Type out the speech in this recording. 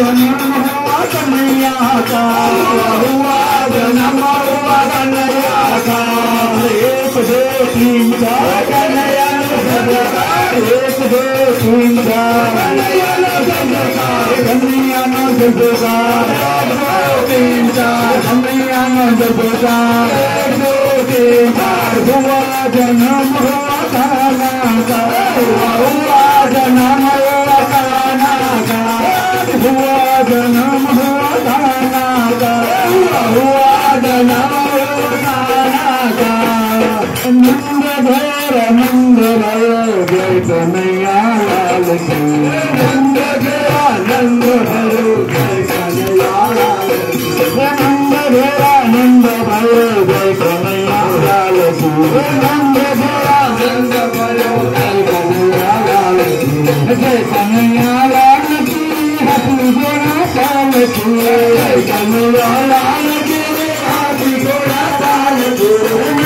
जन्म हुआ कन्हैया का, हुआ जन्म हुआ कन्हैया का। एक दो तीन चार कन्हैया सरकार, एक दो तीन चार कन्हैया सरकार, कन्हैया सरकार, एक दो तीन चार कन्हैया सरकार, एक दो तीन चार। हुआ जन्म हुआ कान्हा का, हुआ जन्म हुआ कान्हा का, हुआ जन्म हुआ कान्हा का, हुआ जन्म हुआ कान्हा का। नंद घर नंद भयो जय कन्हैया लाल की, नंद घेरा नंद भयो जय कन्हैया लाल की, नंद घेरा नंद भयो जय कन्हैया लाल की, नंद घेरा नंद भयो जय कन्हैया लाल की, जय कन्हैया लाल की, हाथी घोड़ा पाल की, जय कन्हैया लाल की, हाथी घोड़ा पाल की।